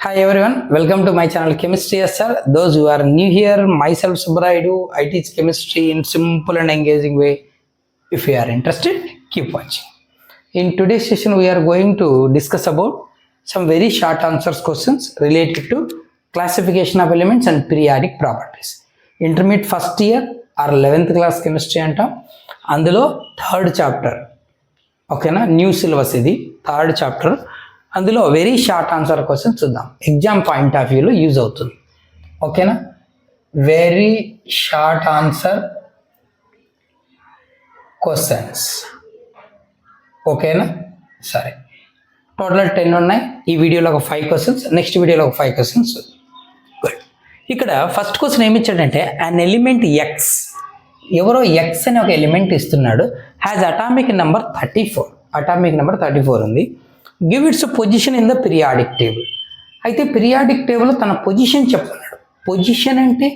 Hi everyone, welcome to my channel Chemistry SR. Those who are new here, myself Subraidu, I teach chemistry in simple and engaging way. If you are interested, keep watching. In today's session, we are going to discuss about some very short answers questions related to classification of elements and periodic properties. Intermediate first year or 11th class chemistry antam. అందులో third chapter ఓకేనా, new syllabus ఇది third chapter. అందులో very short answer question చూద్దాం, exam point of వ్యూలో use అవుతుంది. ఓకేనా, very short answer questions. ఓకేనా, సరే, టోటల్ 10 ఉన్నాయి. ఈ వీడియోలో ఒక 5 క్వశ్చన్స్, నెక్స్ట్ వీడియోలో ఒక 5 క్వశ్చన్స్. గుడ్. ఇక్కడ ఫస్ట్ క్వశ్చన్ ఏమి ఇచ్చాడంటే, అన్ ఎలిమెంట్ ఎక్స్, ఎవరో ఎక్స్ అనే ఒక ఎలిమెంట్ ఇస్తున్నాడు, has atomic number 34. Atomic number 34 ఉంది. Give its position in the periodic table. అయితే పీరియాడిక్ టేబుల్లో తన పొజిషన్ చెప్పన్నాడు. పొజిషన్ అంటే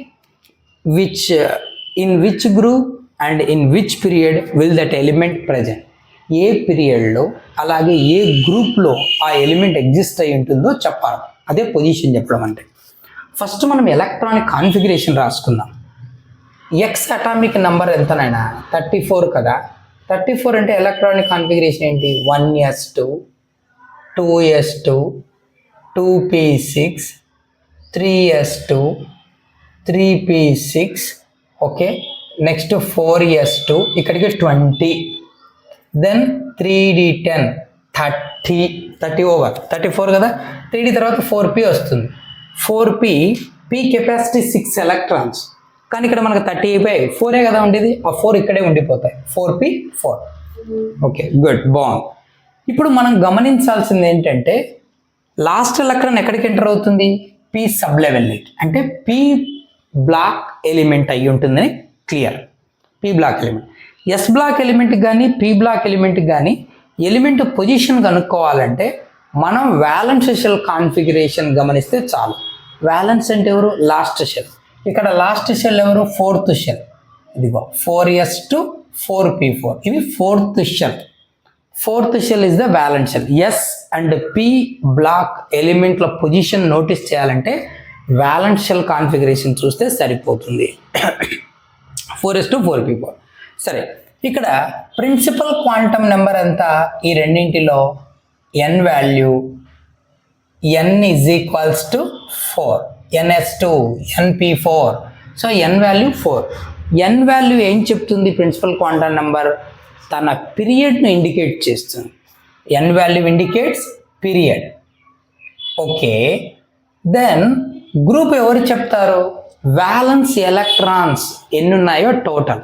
in which group and in which period will that element present. ఏ పీరియడ్లో అలాగే ఏ గ్రూప్లో ఆ ఎలిమెంట్ ఎగ్జిస్ట్ అయి ఉంటుందో చెప్పాలి. అదే పొజిషన్ చెప్పడం అంటే. ఫస్ట్ మనం ఎలక్ట్రానిక్ కాన్ఫిగరేషన్ రాసుకుందాం. ఎక్స్ అటామిక్ నెంబర్ ఎంతనైనా 34 కదా. 34 అంటే ఎలక్ట్రానిక్ కాన్ఫిగరేషన్ ఏంటి? 1s2, 2s2, 2p6, 3s2, 3p6, okay. Next 4s2, ఇక్కడికి 20, దెన్ 3d10, 30 ఓవర్ 34 కదా. 3d తర్వాత 4p వస్తుంది. 4p, p కెపాసిటీ 6 ఎలక్ట్రాన్స్, కానీ ఇక్కడ మనకు 30 అయిపోయి 4 కదా ఉండేది. ఆ 4 ఇక్కడే ఉండిపోతాయి. 4p4. ఓకే, గుడ్, బాగుంది. ఇప్పుడు మనం గమనించాల్సింది ఏంటంటే, లాస్ట్ ఎలక్ట్రాన్ ఎక్కడికి ఎంటర్ అవుతుంది? పి సబ్ లెవెల్, అంటే పి బ్లాక్ ఎలిమెంట్ అయి ఉంటుందని క్లియర్. P block element. S block ఎలిమెంట్కి కానీ పి బ్లాక్ ఎలిమెంట్కి కానీ ఎలిమెంట్ పొజిషన్ కనుక్కోవాలంటే మనం వ్యాలెన్స్ షెల్ కాన్ఫిగరేషన్ గమనిస్తే చాలు. వ్యాలెన్స్ అంటే ఎవరు? Last shell. ఇక్కడ లాస్ట్ షెల్ ఎవరు? 4th shell. ఇదిగో 4s2, 4p4, ఇవి 4th shell. 4th shell is the valence shell. S and P block ఎలిమెంట్ల పొజిషన్ నోటీస్ చేయాలంటే వ్యాలెన్స్ షెల్ కాన్ఫిగరేషన్ చూస్తే సరిపోతుంది. 4s2, 4p4. సరే, ఇక్కడ ప్రిన్సిపల్ క్వాంటమ్ నెంబర్ ఎంత? ఈ రెండింటిలో n value n is equals to 4, ns2, np4. So n value 4. n value ఏం చెప్తుంది? ప్రిన్సిపల్ క్వాంటమ్ నెంబర్ తన పీరియడ్ను ఇండికేట్ చేస్తుంది. n value indicates period. Okay, then group ఎవరు చెప్తారు? వ్యాలెన్స్ ఎలక్ట్రాన్స్ ఎన్ని ఉన్నాయో టోటల్.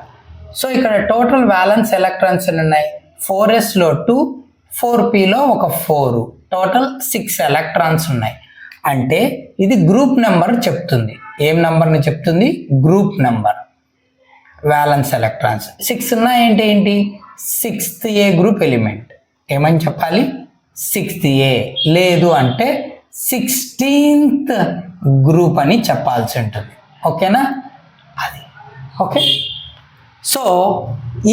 సో ఇక్కడ టోటల్ వ్యాలెన్స్ ఎలక్ట్రాన్స్ ఎన్ని ఉన్నాయి? 4sలో 2, 4pలో ఒక 4, టోటల్ 6 ఎలక్ట్రాన్స్ ఉన్నాయి. అంటే ఇది గ్రూప్ నెంబర్ చెప్తుంది. ఏం నెంబర్ని చెప్తుంది? Group number. వ్యాలెన్స్ ఎలక్ట్రాన్స్ 6 ఉన్నాయంటే ఏంటి? 6th ఏ గ్రూప్ ఎలిమెంట్. ఏమని చెప్పాలి? 6th ఏ. లేదు అంటే 16th గ్రూప్ అని చెప్పాల్సి ఉంటుంది. ఓకేనా, అది ఓకే. సో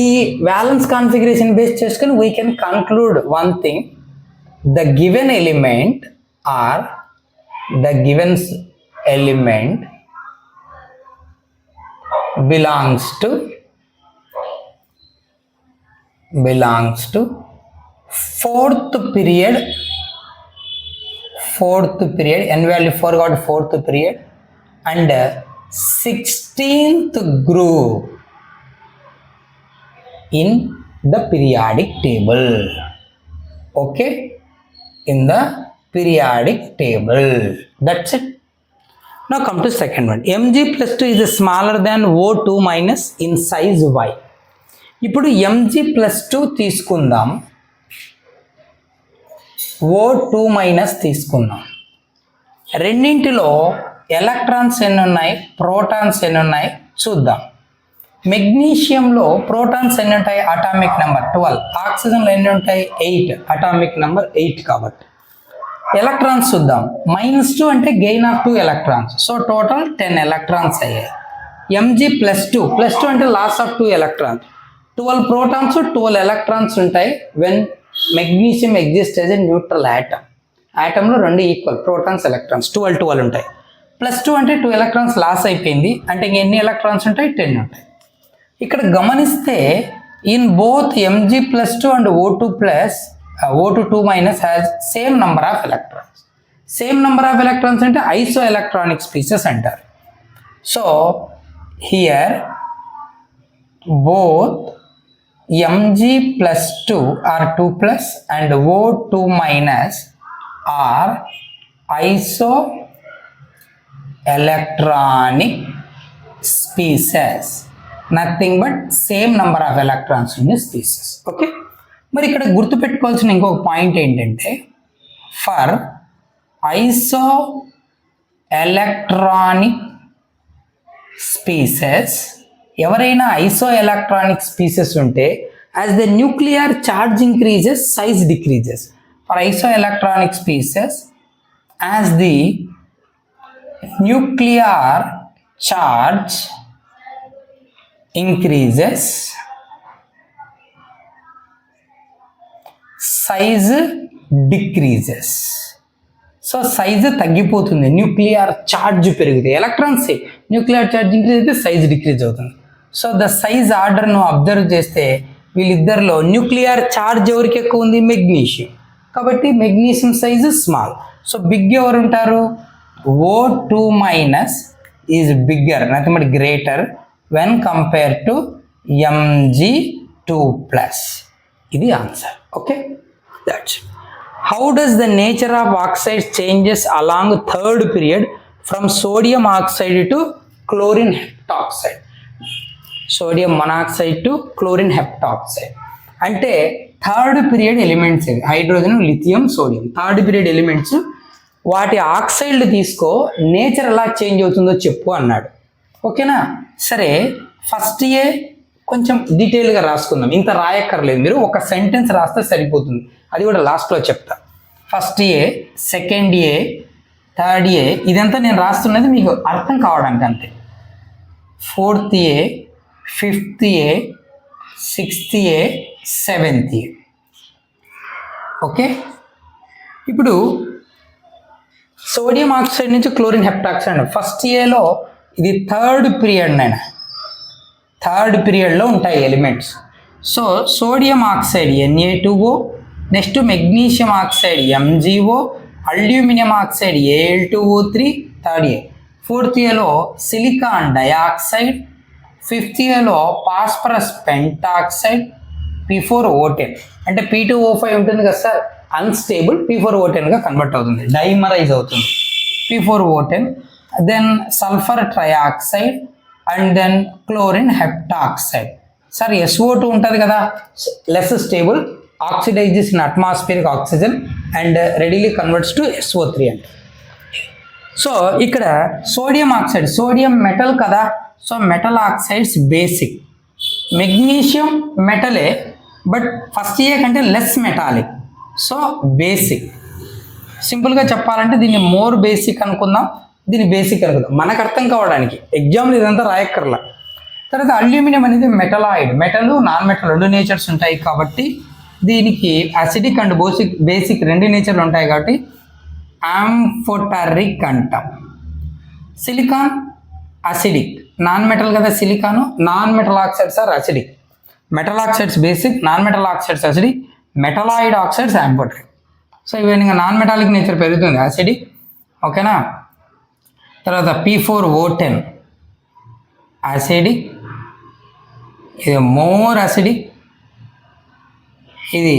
ఈ వ్యాలెన్స్ కాన్ఫిగరేషన్ బేస్ చేసుకుని we can conclude one thing. The given element are the given element belongs to 4th period. n value 4 got 4th period and 16th group in the periodic table. Okay, in the periodic table. That's it. Now come to second one. Mg+2 is smaller than O2- in size y. ఇప్పుడు Mg+2 తీసుకుందాం, O2- తీసుకుందాం. రెండింటిలో electrons ఎన్ని ఉన్నాయి, protons ఎన్ని ఉన్నాయి చూద్దాం. మెగ్నీషియంలో protons ఎన్ని ఉంటాయి? Atomic number 12. ఆక్సిజన్లో ఎన్ని ఉంటాయి? 8. అటామిక్ నెంబర్ 8 కాబట్టి. ఎలక్ట్రాన్స్ చూద్దాం. -2 అంటే gain of 2 electrons. So total 10 electrons అయ్యాయి. Mg+2 అంటే loss of 2 electrons. 12 protons, 12 electrons ఉంటాయి when magnesium exist as a neutral atom. ఆటంలో 2 ఈక్వల్ ప్రోటాన్స్ ఎలక్ట్రాన్స్ 12 ఉంటాయి. +2 అంటే 2 ఎలక్ట్రాన్స్ లాస్ అయిపోయింది అంటే ఇంక ఎన్ని ఎలక్ట్రాన్స్ ఉంటాయి? 10 ఉంటాయి. ఇక్కడ గమనిస్తే in both Mg+2 and O2 minus has same number of electrons. Same number of electrons అంటే ఐసో ఎలక్ట్రానిక్ స్పీసెస్ అంటారు. So here both Mg+2 are 2+ and O2 minus are isoelectronic species, nothing but same number of electrons in the species. Okay, మరి ఇక్కడ గుర్తుపెట్టుకోవాల్సిన ఇంకొక point ఏంటంటే for isoelectronic species, ఎవరైనా isoelectronic species ఉంటే as the nuclear charge increases size decreases. For isoelectronic species as the nuclear charge increases size decreases. So size తగ్గిపోతుంది, nuclear charge పెరిగితే. Electrons nuclear charge increase అయితే size decrease అవుతుంది. So the size ఆర్డర్ను observe చేస్తే వీళ్ళిద్దరిలో nuclear charge ఎవరికి ఎక్కువ ఉంది? మెగ్నీషియం. కాబట్టి magnesium size small. So big ఎవరు ఉంటారు? O2 minus is bigger, nothing but greater when compare to Mg2+. ఇది answer. Okay, that's. How does the nature of oxides changes along third period from sodium oxide to chlorine heptoxide? Sodium monoxide to chlorine heptoxide. అంటే third period elements ఇవి, hydrogen, lithium, sodium. Third period elements, వాటి ఆక్సైడ్లు తీసుకో, nature ఎలా change అవుతుందో చెప్పు అన్నాడు. ఓకేనా? సరే, ఫస్ట్ ఏ కొంచెం డీటెయిల్గా రాసుకుందాం. ఇంత రాయక్కర్లేదు, మీరు ఒక సెంటెన్స్ రాస్తే సరిపోతుంది. అది కూడా లాస్ట్లో చెప్తా. First A, second A, third A, ఇదంతా నేను రాస్తున్నది మీకు అర్థం కావడానికి అంతే. Fourth A, fifth A, sixth A, seventh A. Okay, ఇప్పుడు సోడియం ఆక్సైడ్ నుంచి క్లోరిన్ హెప్టాక్సైడ్. ఫస్ట్ ఏలో ఇది థర్డ్ పీరియడ్, నేను థర్డ్ పీరియడ్లో ఉంటాయి elements. So sodium oxide Na2O, next magnesium oxide MgO, aluminium oxide Al2O3, third A. Fourth ఏలో silicon dioxide, fifth ఏలో phosphorus pentoxide, P4O10. అంటే P2O5 ఉంటుంది కదా సార్, అన్స్టేబుల్, P4O10గా కన్వర్ట్ అవుతుంది, డైమరైజ్ అవుతుంది, P4O10. Then sulphur trioxide and then chlorine heptoxide. Sir SO2 ఉంటుంది కదా, less stable, oxidises in atmospheric oxygen and readily converts to SO3 అంటే. So ఇక్కడ సోడియం ఆక్సైడ్, సోడియం మెటల్ కదా, so metal oxides basic. Magnesium మెటలే, but first A కంటే less metallic, so basic. సింపుల్గా చెప్పాలంటే దీన్ని మోర్ బేసిక్ అనుకుందాం, దీన్ని బేసిక్ అనుకుందాం మనకు అర్థం కావడానికి. ఎగ్జామ్లో ఇదంతా రాయక్కర్లా. తర్వాత అల్యూమినియం అనేది మెటలాయిడ్, మెటల్ నాన్ మెటల్ రెండు నేచర్స్ ఉంటాయి కాబట్టి దీనికి అసిడిక్ అండ్ బేసిక్ రెండు నేచర్లు ఉంటాయి కాబట్టి ఆంఫోటరిక్ అంటాం. సిలికాన్ అసిడిక్, నాన్ మెటల్ కదా సిలికాను, non metal oxides are acidic. Metal oxides basic, non metal oxides acidic, metalloid oxides amphoteric. So ఇవన్నీ నాన్ మెటాలిక్ నేచర్ పెరుగుతుంది, అసిడిక్. ఓకేనా? తర్వాత P4O10 అసిడిక్, ఇది మోర్ అసిడిక్, ఇది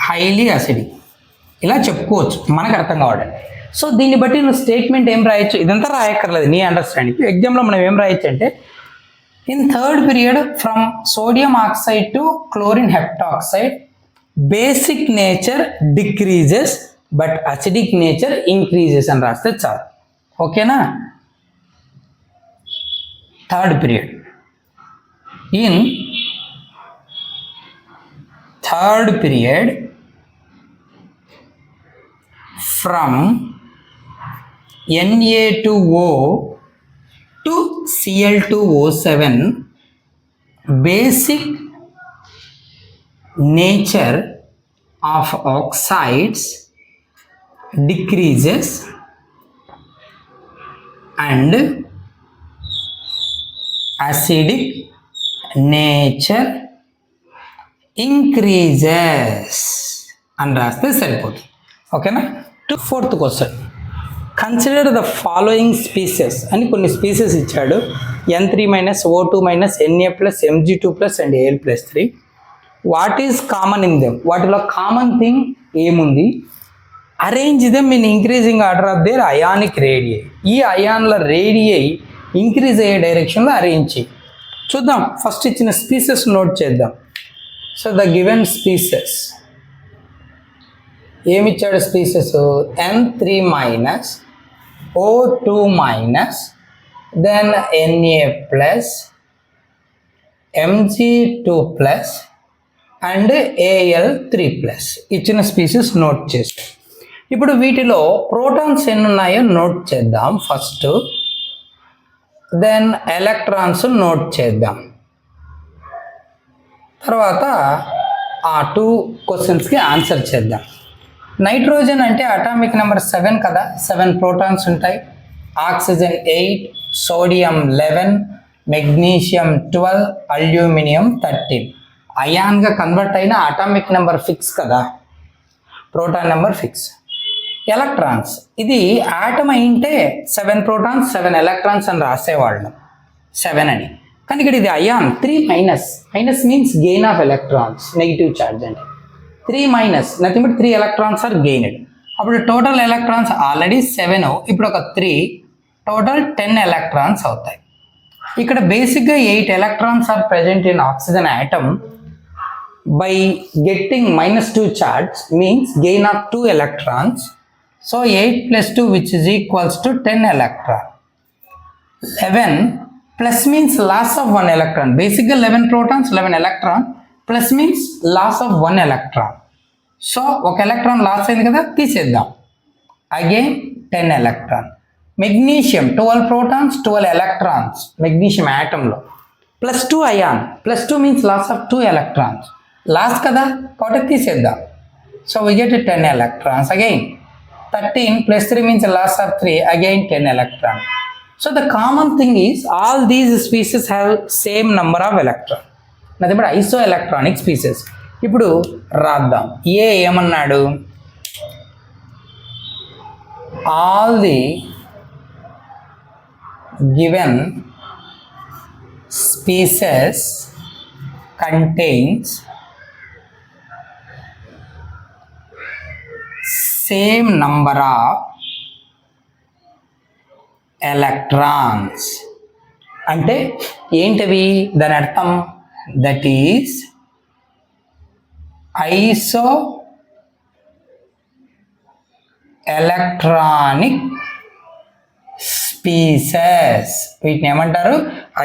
హైలీ అసిడిక్. ఇలా చెప్పుకోవచ్చు మనకు అర్థం కావడానికి. సో దీన్ని బట్టి నువ్వు స్టేట్మెంట్ ఏం రాయొచ్చు, ఇదంతా రాయక్కర్లేదు నీ అండర్స్టాండింగ్. ఎగ్జామ్లో మనం ఏం రాయొచ్చు అంటే in third period from sodium oxide to chlorine heptoxide basic nature decreases but acidic nature increases అని రాస్తే చాలు. ఓకేనా? Third period, in third period from Na2O to Cl2O7 basic nature of oxides decreases and acidic nature increases అని రాస్తే సరిపోతుంది. ఓకేనా. Fourth question, consider the following species అని కొన్ని స్పీసెస్ ఇచ్చాడు. N3 - O2 - Na + Mg2 + and Al+3. What is common in them? వాటిలో common thing ఏముంది? Arrange them in increasing order of their ionic radii. ఈ అయాన్ల రేడియై ఇంక్రీజ్ అయ్యే డైరెక్షన్లో arrange చేయి. చూద్దాం. ఫస్ట్ ఇచ్చిన స్పీసెస్ నోట్ చేద్దాం. సో ద గివెన్ స్పీసెస్ ఏమిచ్చాడు? Species N3 - O2 - then Na + Mg2 + and Al3+. ఇచ్చిన స్పీసెస్ నోట్ చేసి ఇప్పుడు వీటిలో ప్రోటాన్స్ ఎన్ని ఉన్నాయో నోట్ చేద్దాం ఫస్ట్. దెన్ ఎలక్ట్రాన్స్ నోట్ చేద్దాం. తర్వాత ఆ 2 క్వశ్చన్స్కి ఆన్సర్ చేద్దాం. నైట్రోజన్ అంటే అటామిక్ నెంబర్ 7 కదా, 7 ప్రోటాన్స్ ఉంటాయి. Oxygen 8, sodium 11, magnesium 12, aluminium 13. అయాన్గా కన్వర్ట్ అయిన అటామిక్ నెంబర్ ఫిక్స్ కదా, ప్రోటాన్ నెంబర్ ఫిక్స్. ఎలక్ట్రాన్స్ ఇది ఆటమ్ అయింటే 7 ప్రోటాన్స్ 7 ఎలక్ట్రాన్స్ అని రాసేవాళ్ళం, 7 అని. కానీ ఇక్కడ ఇది ion 3- minus means gain of electrons, negative charge అంటే 3- nothing but 3 electrons are gained. అప్పుడు టోటల్ ఎలక్ట్రాన్స్ ఆల్రెడీ 7, ఇప్పుడు ఒక 3, టోటల్ 10 ఎలక్ట్రాన్స్ అవుతాయి. ఇక్కడ బేసిక్గా 8 electrons are present in oxygen atom. By getting -2 charge means gain of 2 electrons. So 8 + 2 which is equals to 10 electron. 11 plus means loss of 1 electron. Basically 11 protons 11 electron, plus means loss of 1 electron. So ఒక electron loss అయింది కదా, తీసేద్దాం. Again 10 electron. Magnesium 12 protons 12 electrons magnesium ఆటంలో, +2 ion. +2 means loss of 2 electrons. Lost కదా కాబట్టి తీసేద్దాం. So we get 10 electrons again. 13 + 3 means loss of 3, again 10 electrons. So the common thing is all these species have same number of electron. అది ఇప్పుడు isoelectronic species. ఇప్పుడు రాద్దాం. ఏమన్నాడు? All the given species contains same number of electrons. అంటే ఏంటవి? దాని అర్థం that is ఐసో electronic species. వీటిని ఏమంటారు?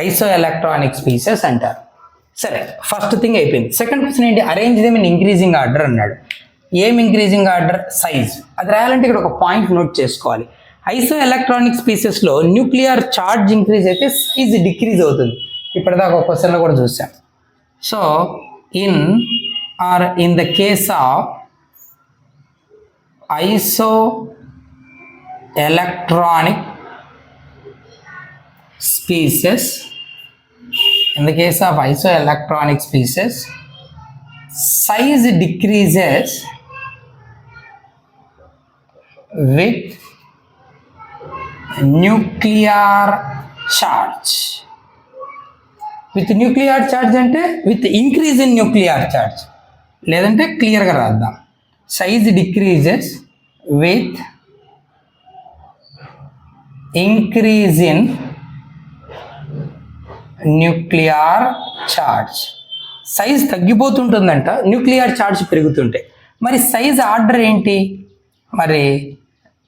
ఐసో ఎలక్ట్రానిక్ స్పీసెస్ అంటారు. సరే, ఫస్ట్ థింగ్ అయిపోయింది. సెకండ్ క్వశ్చన్ ఏంటి? Arrange them in increasing order అన్నాడు. ఏం ఇంక్రీజింగ్ ఆర్డర్? సైజ్. అది రాయాలంటే ఇక్కడ ఒక పాయింట్ నోట్ చేసుకోవాలి. ఐసో ఎలక్ట్రానిక్ స్పీసెస్లో న్యూక్లియర్ ఛార్జ్ ఇంక్రీజ్ అయితే సైజ్ డిక్రీజ్ అవుతుంది. ఇప్పటిదాకా ఒక క్వశ్చన్లో కూడా చూసాం. So in the case of isoelectronic species, in the case of isoelectronic species, size decreases with nuclear charge. With nuclear charge అంటే with increase in nuclear charge, లేదంటే క్లియర్గా రాద్దాం. size decreases with increase in nuclear charge. Size తగ్గిపోతుంటుందంట, nuclear charge పెరుగుతుంటే. మరి size order ఏంటి? మరి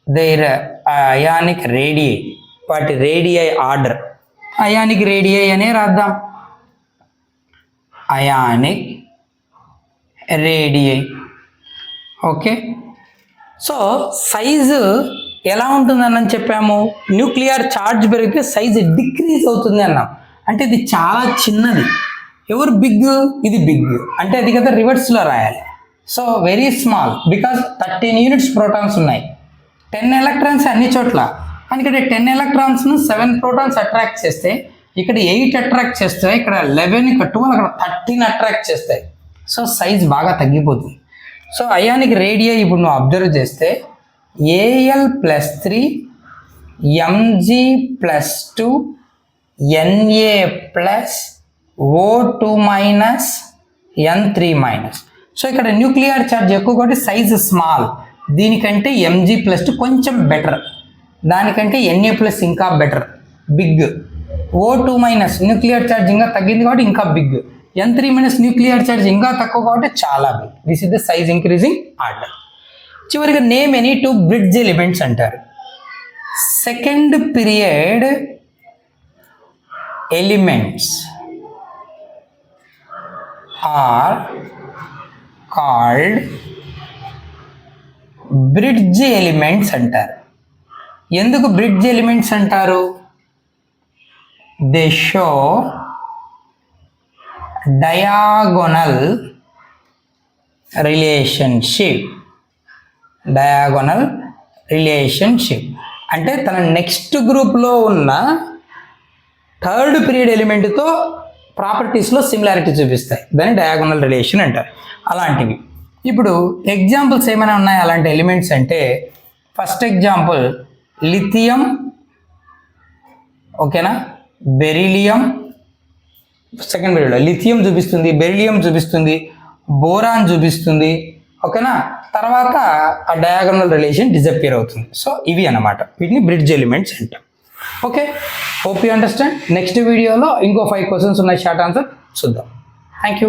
their ionic radii, వాటి రేడియై ఆర్డర్. అయానిక్ రేడియై అనే రాద్దాం. Ionic radii. Okay. So size ఎలా ఉంటుందని చెప్పాము? న్యూక్లియర్ ఛార్జ్ పెరిగితే సైజ్ డిక్రీజ్ అవుతుంది అన్నాం. అంటే ఇది చాలా చిన్నది. ఎవరు బిగ్? ఇది బిగ్. అంటే అది కదా రివర్స్లో రాయాలి. So very small because 13 units protons ఉన్నాయి. 10 ఎలక్ట్రాన్స్ అన్ని చోట్ల, కానీ ఇక్కడ 10 ఎలక్ట్రాన్స్ను 7 ప్రోటాన్స్ అట్రాక్ట్ చేస్తే ఇక్కడ 8 అట్రాక్ట్ చేస్తాయి, ఇక్కడ 11, ఇక్కడ 12, అక్కడ 13 అట్రాక్ట్ చేస్తాయి. సో సైజ్ బాగా తగ్గిపోతుంది. సో అయానిక్ రేడియా ఇప్పుడు నువ్వు అబ్జర్వ్ చేస్తే Al+3 Mg+2 Na+O2- N3-. So ఇక్కడ న్యూక్లియర్ ఛార్జ్ ఎక్కువ కాబట్టి సైజ్ స్మాల్, దీనికంటే Mg+2 కొంచెం బెటర్, దానికంటే Na+ ఇంకా better, big. O2- nuclear charge ఇంకా తగ్గింది కాబట్టి ఇంకా బిగ్. N3- న్యూక్లియర్ ఛార్జ్ ఇంకా తక్కువ కాబట్టి చాలా big. This is the size increasing order. చివరిగా నేమ్ ఎనీ 2 బ్రిడ్జ్ ఎలిమెంట్స్ అంటారు. Second period elements are called bridge elements అంటారు. ఎందుకు బ్రిడ్జ్ ఎలిమెంట్స్ అంటారు? They show diagonal relationship. అంటే తన నెక్స్ట్ గ్రూప్లో ఉన్న థర్డ్ పీరియడ్ ఎలిమెంట్తో ప్రాపర్టీస్లో సిమిలారిటీ చూపిస్తాయి, దాన్ని డయాగోనల్ రిలేషన్ అంటారు. అలాంటివి ఇప్పుడు ఎగ్జాంపుల్స్ ఏమైనా ఉన్నాయి అలాంటి ఎలిమెంట్స్ అంటే, ఫస్ట్ ఎగ్జాంపుల్ లిథియం, ఓకేనా, బెరిలియం. సెకండ్ పీరియడ్లో లిథియం చూపిస్తుంది, బెరిలియం చూపిస్తుంది, బోరాన్ చూపిస్తుంది, ఓకేనా. తర్వాత ఆ డయాగోనల్ రిలేషన్ డిసపియర్ అవుతుంది. సో ఇవి అన్నమాట, వీటిని బ్రిడ్జ్ ఎలిమెంట్స్ అంటాం. Okay, hope you understand. Next వీడియోలో ఇంకో 5 క్వశ్చన్స్ ఉన్నాయి, షార్ట్ ఆన్సర్ చూద్దాం. Thank you.